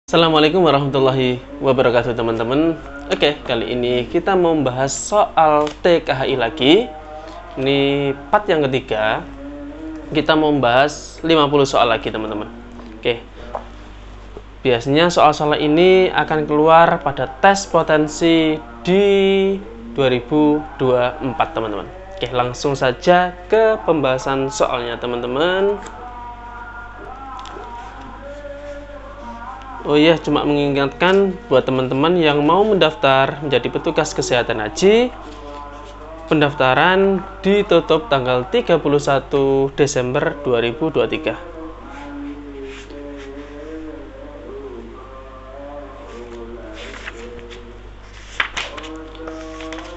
Assalamualaikum warahmatullahi wabarakatuh teman-teman. Oke, kali ini kita mau membahas soal TKHI lagi. Ini part yang ketiga. Kita mau membahas 50 soal lagi teman-teman. Oke. Biasanya soal-soal ini akan keluar pada tes potensi di 2024 teman-teman. Oke, langsung saja ke pembahasan soalnya teman-teman. Oh iya, cuma mengingatkan buat teman-teman yang mau mendaftar menjadi petugas kesehatan haji, pendaftaran ditutup tanggal 31 Desember 2023.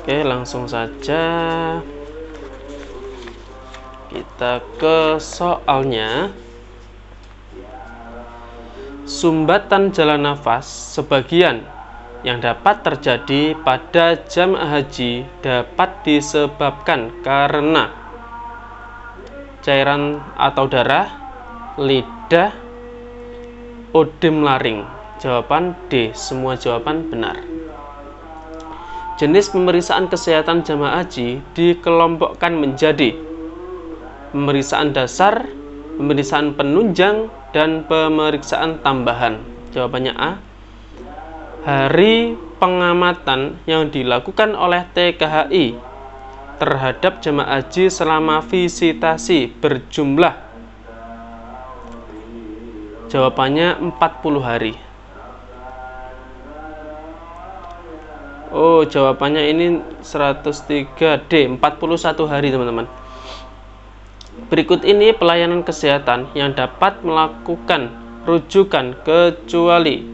Oke, langsung saja kita ke soalnya. Sumbatan jalan nafas sebagian yang dapat terjadi pada jamaah haji dapat disebabkan karena cairan atau darah, lidah, odem laring. Jawaban D, semua jawaban benar. Jenis pemeriksaan kesehatan jamaah haji dikelompokkan menjadi pemeriksaan dasar, pemeriksaan penunjang, dan pemeriksaan tambahan. Jawabannya A. Hari pengamatan yang dilakukan oleh TKHI terhadap jemaah haji selama visitasi berjumlah. Jawabannya 40 hari. Oh, jawabannya ini 103D, 41 hari teman-teman. Berikut ini pelayanan kesehatan yang dapat melakukan rujukan kecuali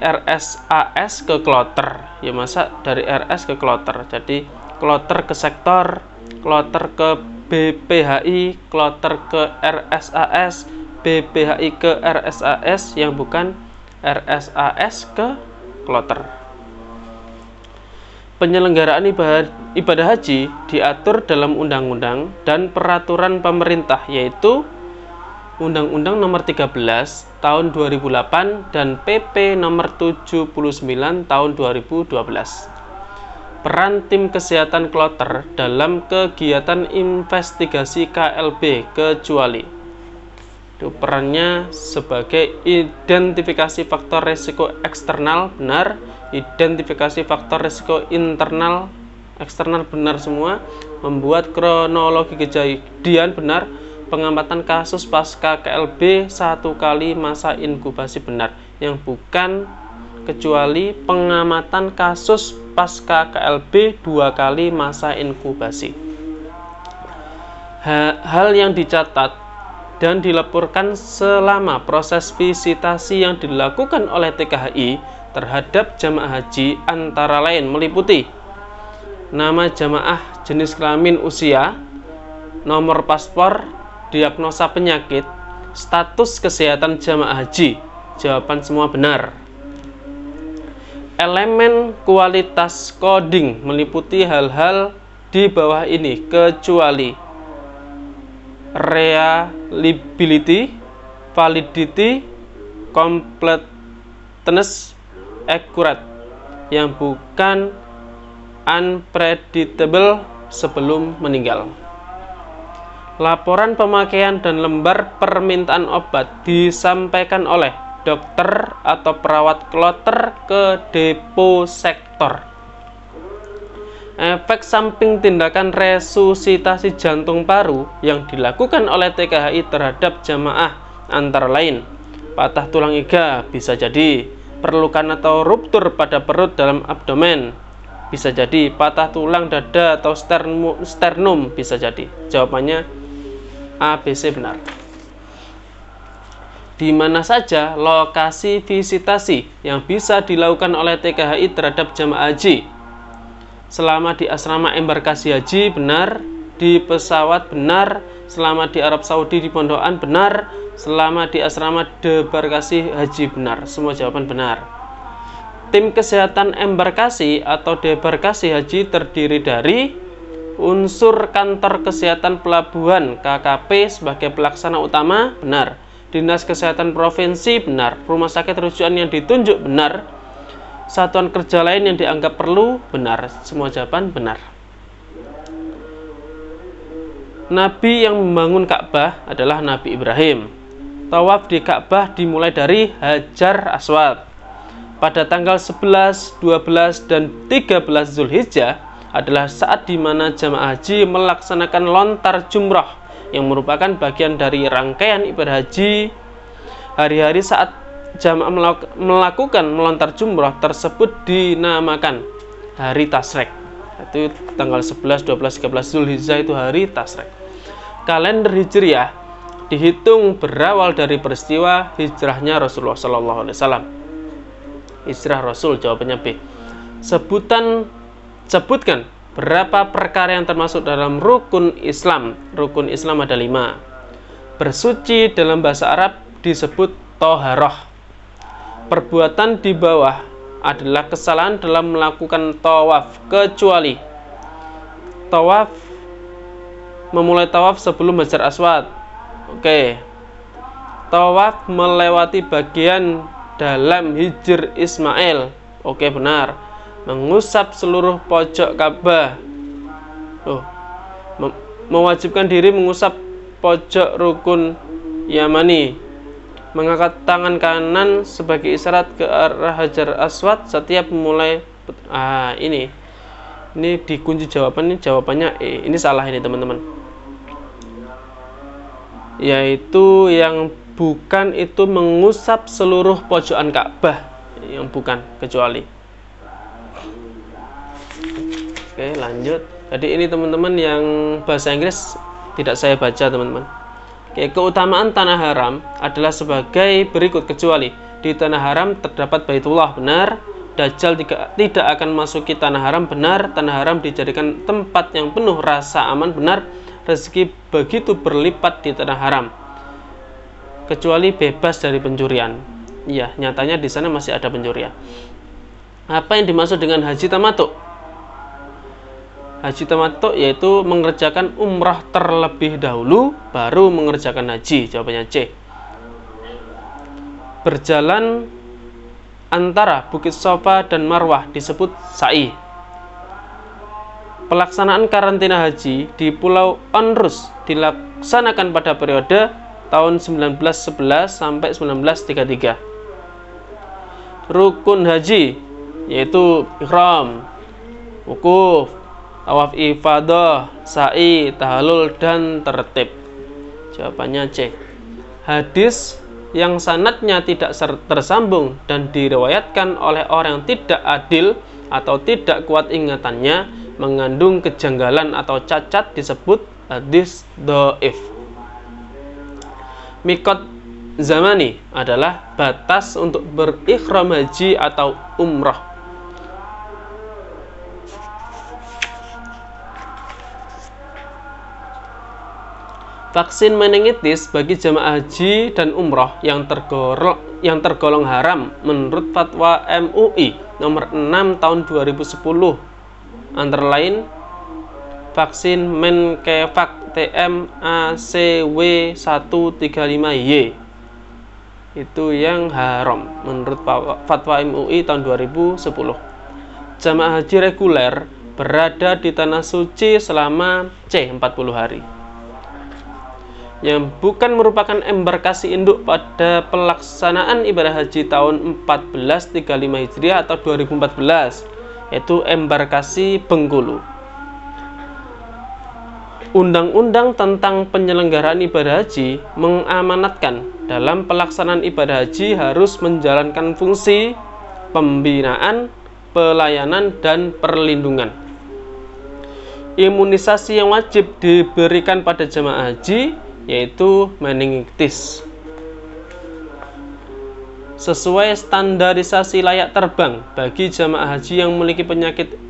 RSAS ke kloter. Ya, masa dari RS ke kloter. Jadi kloter ke sektor, kloter ke BPHI, kloter ke RSAS, BPHI ke RSAS yang bukan RSAS ke kloter. Penyelenggaraan ibadah haji diatur dalam undang-undang dan peraturan pemerintah, yaitu Undang-Undang Nomor 13 Tahun 2008 dan PP Nomor 79 Tahun 2012. Peran tim kesehatan kloter dalam kegiatan investigasi KLB kecuali perannya sebagai identifikasi faktor risiko eksternal benar, identifikasi faktor risiko internal eksternal benar semua, membuat kronologi kejadian benar, pengamatan kasus pasca KLB 1 kali masa inkubasi benar, yang bukan kecuali pengamatan kasus pasca KLB 2 kali masa inkubasi. Hal yang dicatat dan dilaporkan selama proses visitasi yang dilakukan oleh TKHI terhadap jamaah haji antara lain meliputi nama jamaah, jenis kelamin, usia, nomor paspor, diagnosa penyakit, status kesehatan jamaah haji. Jawaban semua benar. Elemen kualitas coding meliputi hal-hal di bawah ini kecuali reliability, validity, completeness, accurate, yang bukan unpredictable sebelum meninggal. Laporan pemakaian dan lembar permintaan obat disampaikan oleh dokter atau perawat kloter ke depo sektor. Efek samping tindakan resusitasi jantung paru yang dilakukan oleh TKHI terhadap jamaah antara lain patah tulang iga, bisa jadi perlukan atau ruptur pada perut dalam abdomen, bisa jadi patah tulang dada atau sternum, bisa jadi. Jawabannya A, B, C benar. Di mana saja lokasi visitasi yang bisa dilakukan oleh TKHI terhadap jamaah haji? Selama di asrama embarkasi haji benar, di pesawat benar, selama di Arab Saudi di pondokan benar, selama di asrama debarkasi haji benar. Semua jawaban benar. Tim kesehatan embarkasi atau debarkasi haji terdiri dari unsur kantor kesehatan pelabuhan KKP sebagai pelaksana utama, benar. Dinas Kesehatan Provinsi benar. Rumah sakit rujukan yang ditunjuk benar. Satuan kerja lain yang dianggap perlu benar. Semua jawaban benar. Nabi yang membangun Ka'bah adalah Nabi Ibrahim. Tawaf di Ka'bah dimulai dari Hajar Aswad. Pada tanggal 11, 12, dan 13 Zulhijjah adalah saat di mana jamaah haji melaksanakan lontar jumroh yang merupakan bagian dari rangkaian ibadah haji. Hari-hari saat jamaah melakukan melontar jumroh tersebut dinamakan hari Tasrek. Itu tanggal 11, 12, 13 Zulhijjah itu hari Tasrek. Kalender Hijriah dihitung berawal dari peristiwa hijrahnya Rasulullah SAW. Hijrah Rasul, jawabannya B. Sebutkan berapa perkara yang termasuk dalam rukun Islam. Rukun Islam ada 5. Bersuci dalam bahasa Arab disebut toharoh. Perbuatan di bawah adalah kesalahan dalam melakukan tawaf, kecuali tawaf, memulai tawaf sebelum Hajar Aswad. Oke. Tawaf melewati bagian dalam Hijr Ismail. Oke, benar. Mengusap seluruh pojok Ka'bah. Mewajibkan diri mengusap pojok rukun Yamani. Mengangkat tangan kanan sebagai isyarat ke arah Hajar Aswad setiap memulai. Ini dikunci jawaban, ini jawabannya E. Ini salah ini, teman-teman. Yaitu yang bukan itu mengusap seluruh pojokan Ka'bah, yang bukan, kecuali. Oke, lanjut. Jadi ini teman-teman yang bahasa Inggris tidak saya baca, teman-teman. Oke, keutamaan tanah haram adalah sebagai berikut, kecuali di tanah haram terdapat Baitullah, benar. Dajjal tidak akan masuki tanah haram, benar. Tanah haram dijadikan tempat yang penuh rasa aman, benar. Rezeki begitu berlipat di tanah haram, kecuali bebas dari pencurian. Iya, nyatanya di sana masih ada pencurian. Apa yang dimaksud dengan haji tamattu? Haji tamattu yaitu mengerjakan umrah terlebih dahulu baru mengerjakan haji. Jawabannya C. Berjalan antara Bukit Shafa dan Marwah disebut sa'i. Pelaksanaan karantina haji di Pulau Onrus dilaksanakan pada periode tahun 1911 sampai 1933. Rukun haji yaitu ihram, wukuf, tawaf ifadah, sa'i, tahallul, dan tertib. Jawabannya C. Hadis yang sanadnya tidak tersambung dan diriwayatkan oleh orang yang tidak adil atau tidak kuat ingatannya, mengandung kejanggalan atau cacat, disebut hadis dhaif. Mikot zamani adalah batas untuk berikhram haji atau umrah. Vaksin meningitis bagi jamaah haji dan umrah yang tergolong haram menurut fatwa MUI nomor 6 tahun 2010 antara lain vaksin Menkevak TMACW135Y, itu yang haram menurut fatwa MUI tahun 2010. Jamaah haji reguler berada di tanah suci selama C 40 hari. Yang bukan merupakan embarkasi induk pada pelaksanaan ibadah haji tahun 1435 Hijriah atau 2014, yaitu embarkasi Bengkulu. Undang-undang tentang penyelenggaraan ibadah haji mengamanatkan dalam pelaksanaan ibadah haji harus menjalankan fungsi pembinaan, pelayanan, dan perlindungan. Imunisasi yang wajib diberikan pada jamaah haji yaitu meningitis. Sesuai standarisasi layak terbang bagi jamaah haji yang memiliki penyakit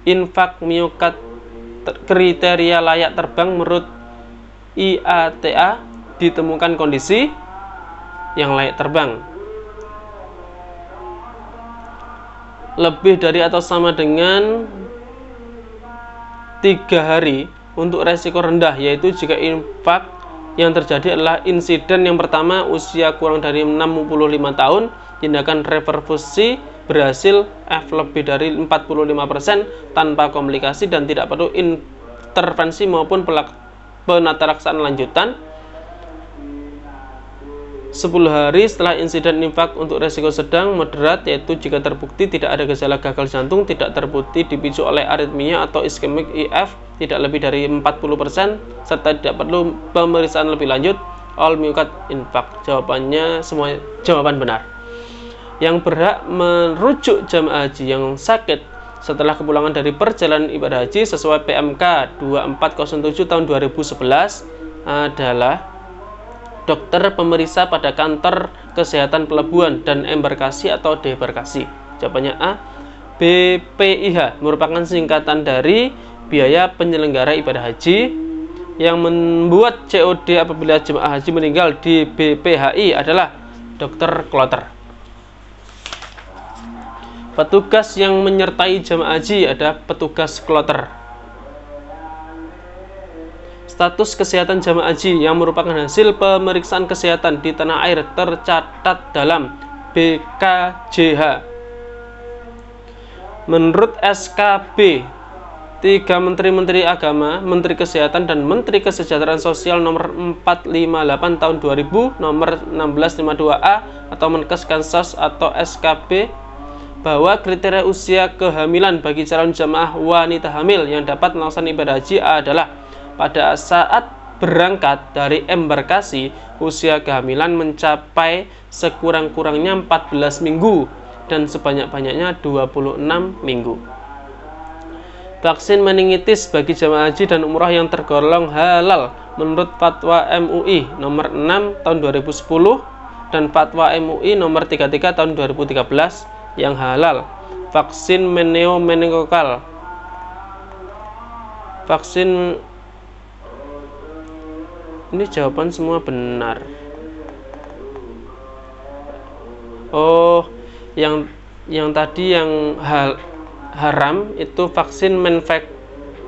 infak miokard, kriteria layak terbang menurut IATA ditemukan kondisi yang layak terbang lebih dari atau sama dengan 3 hari untuk resiko rendah, yaitu jika infak yang terjadi adalah insiden yang pertama, usia kurang dari 65 tahun, tindakan reperfusi berhasil F lebih dari 45% tanpa komplikasi dan tidak perlu intervensi maupun penataraksaan lanjutan. 10 hari setelah insiden infak untuk resiko sedang moderat, yaitu jika terbukti tidak ada gejala gagal jantung, tidak terbukti dipicu oleh aritmia atau iskemik IF tidak lebih dari 40%, serta tidak perlu pemeriksaan lebih lanjut. All myocardial infarct. Jawabannya semua jawaban benar. Yang berhak merujuk jamaah haji yang sakit setelah kepulangan dari perjalanan ibadah haji sesuai PMK 2407 tahun 2011 adalah dokter pemeriksa pada kantor kesehatan pelabuhan dan embarkasi atau debarkasi. Jawabannya A. BPIH merupakan singkatan dari biaya penyelenggara ibadah haji. Yang membuat COD apabila jemaah haji meninggal di BPHI adalah dokter kloter. Petugas yang menyertai jemaah haji ada petugas kloter. Status kesehatan jamaah haji yang merupakan hasil pemeriksaan kesehatan di tanah air tercatat dalam BKJH. Menurut SKB 3 Menteri Agama, Menteri Kesehatan dan Menteri Kesejahteraan Sosial nomor 458 tahun 2000, nomor 1652A atau Menkes Kansos atau SKB, bahwa kriteria usia kehamilan bagi calon jamaah wanita hamil yang dapat melaksanakan ibadah haji adalah pada saat berangkat dari embarkasi, usia kehamilan mencapai sekurang-kurangnya 14 minggu dan sebanyak-banyaknya 26 minggu. Vaksin meningitis bagi jamaah haji dan umrah yang tergolong halal menurut Fatwa MUI nomor 6 tahun 2010 dan Fatwa MUI nomor 33 tahun 2013 yang halal. Vaksin meningokokal. Vaksin ini jawaban semua benar. Oh, yang tadi yang haram itu vaksin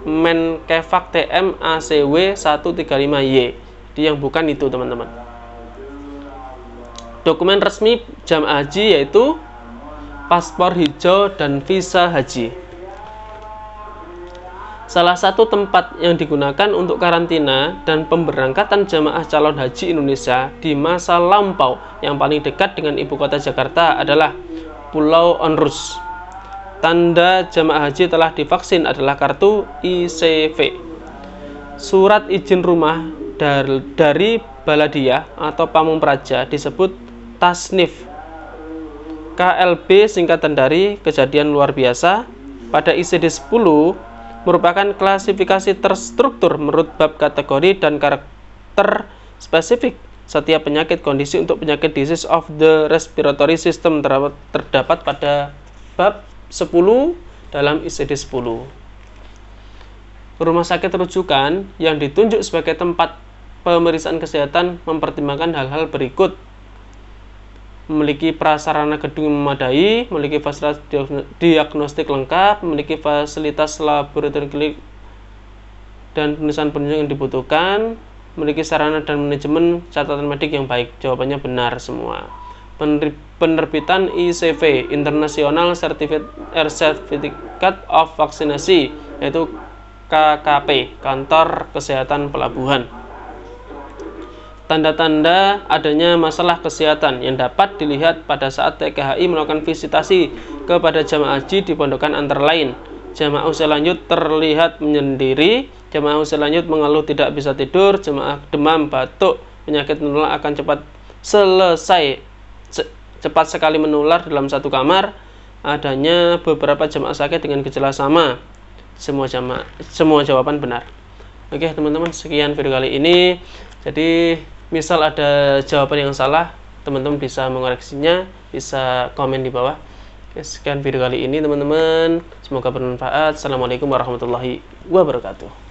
Menkevak TM ACW 135Y. Jadi yang bukan itu, teman-teman. Dokumen resmi jamaah haji yaitu paspor hijau dan visa haji. Salah satu tempat yang digunakan untuk karantina dan pemberangkatan jamaah calon haji Indonesia di masa lampau yang paling dekat dengan ibu kota Jakarta adalah Pulau Onrus. Tanda jamaah haji telah divaksin adalah kartu ICV. Surat izin rumah dari Baladiyah atau Pamung Praja disebut tasnif. KLB singkatan dari kejadian luar biasa. Pada ICD 10 merupakan klasifikasi terstruktur menurut bab kategori dan karakter spesifik setiap penyakit kondisi untuk penyakit disease of the respiratory system terdapat pada bab 10 dalam ICD 10. Rumah sakit rujukan yang ditunjuk sebagai tempat pemeriksaan kesehatan mempertimbangkan hal-hal berikut: memiliki prasarana gedung yang memadai, memiliki fasilitas diagnostik lengkap, memiliki fasilitas laboratorium klinik dan penulisan-penulisan yang dibutuhkan, memiliki sarana dan manajemen catatan medik yang baik. Jawabannya benar semua. Penerbitan ICV, International Certificate of Vaccination, yaitu KKP, Kantor Kesehatan Pelabuhan. Tanda-tanda adanya masalah kesehatan yang dapat dilihat pada saat TKHI melakukan visitasi kepada jamaah haji di pondokan antara lain: jamaah usia lanjut terlihat menyendiri, jamaah usia lanjut mengeluh tidak bisa tidur, jamaah demam, batuk, penyakit menular akan cepat sekali menular dalam satu kamar, adanya beberapa jamaah sakit dengan gejala sama. Semua jawaban benar. Oke teman-teman, sekian video kali ini. Jadi misal ada jawaban yang salah, teman-teman bisa mengoreksinya, bisa komen di bawah. Oke, sekian video kali ini teman-teman, semoga bermanfaat. Assalamualaikum warahmatullahi wabarakatuh.